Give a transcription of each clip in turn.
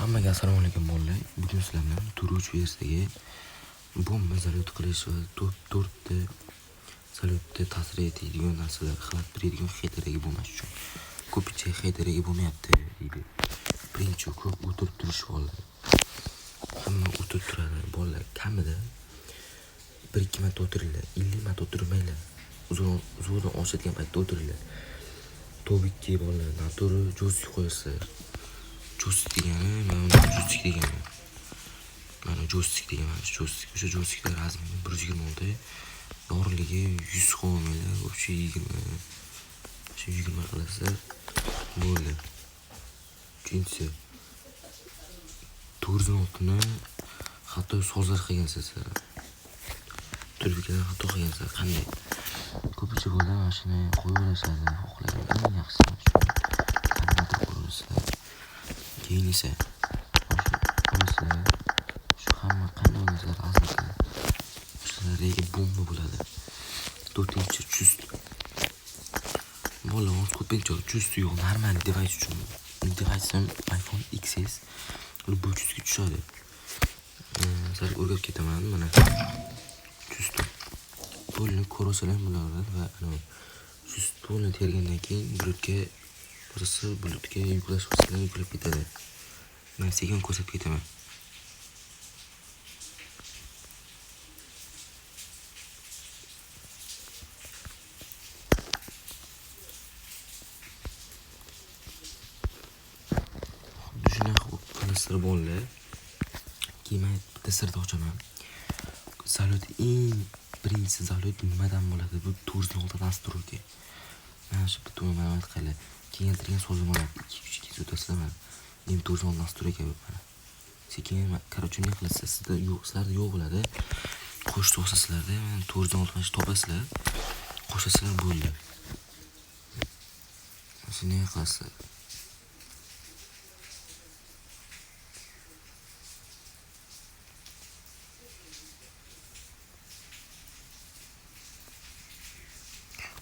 Hammaga assalomu alaykum bolalar. Bugun sizlar bilan turuvchi versiyaga bomba salyut qilish va to'rtta salyutda ta'sir etadigan narsalar xalaqit beradigan xeydariga bo'lmas uchun. Ko'pincha xeydariga bo'lmayapti deydi. Birinchi ko'p o'tirib turish bolalar. Hamma o'tirib turadi bolalar. Kamida 1-2 marta o'tiringlar, 50 marta o'tirmanglar. Uzun ochadigan paytda o'tiringlar. Tobikki bolalar, noto'g'ri jo'stik qo'yasizlar. Jo'stik degani, mana jo'stik degani. Mana jo'stik degani, jo'stik. O'sha jo'stiklar razmi 120 oldi. Yorligi 100 qo'ymaylar, o'sha 20. O'sha 20 qilasizlar. Bo'ldi. Ikkinchisi 406 ni hatto sozlar qilgansiz. Turbikadan hatto qilgansiz. Qanday? Ko'pincha bolalar mashina qo'yib olishadi, xohlagan eng yaxshisi shu. Qanday qo'yasizlar? Keyin esa shu hamma qanday o'ynasalar azizlar. Shularga bomba bo'ladi. 4-chust. Bolalar ko'pincha chust yo'q, normal device uchun. Device'im iPhone XS Bluetoothga tushadi. Sal o'rgab ketaman mana. Chust. Bo'lni ko'rasalar bo'laveradi va ana chust bo'lni tergandan keyin Bluetoothga yuklash qilsalar yuklab ketadi. Men sekin ko'rsatib ketaman. Shunaqa qilasizlar bolalar. Keyin men bitta sirni ochaman. Salyut eng birinchi salyut nimadan bo'ladi? Bu 406 nastroyka. Mana shu bitta ma'lumot qilib, kengaytirgan so'zim bor. 2-3 kez o'tasizlar mana. Men 406 nastroyka mana. Sekin короче nima qilasizlar? Sizlarda yo'q bo'ladi. Qo'shib to'sasizlarda, mana 406 topasizlar. Qo'shasizlar bo'ldi. Shuni qilasizlar.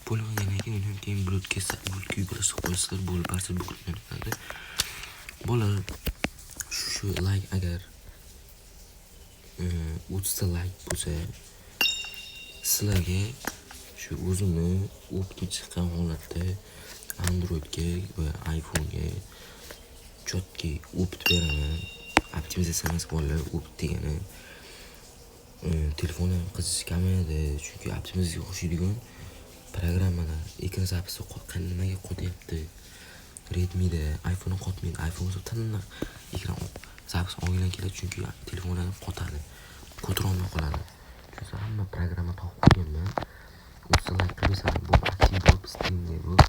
Bo'lgandan keyin Bluetoothga yuklash qo'yasizlar, bo'lib barcha buklanadi. Bolalar shu like agar 30 ta like bo'lsa, sizlarga shu o'zimni o'tga chiqqan holatda Androidga va iPhone'ga chotki o'pit beraman. Optimizatsiya emas bolalar, o'pit degani telefonim qizish kamayadi, chunki optimizatsiyaga qo'shadigan programmalar ekran zapisi nimaga qo'tyapti. Redmi'da iPhone qotmaydi. iPhone esa tiniq ekran zapis olgan keladi, chunki telefonlar qotadi. Ko'tara olmay qoladi. Chunki hamma programma topib qo'yganman. O'sha like qilsam bu aktiv bo'lib, streamga bo'lib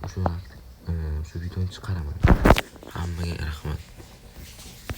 o'sha videoni chiqaraman. Hammaga rahmat.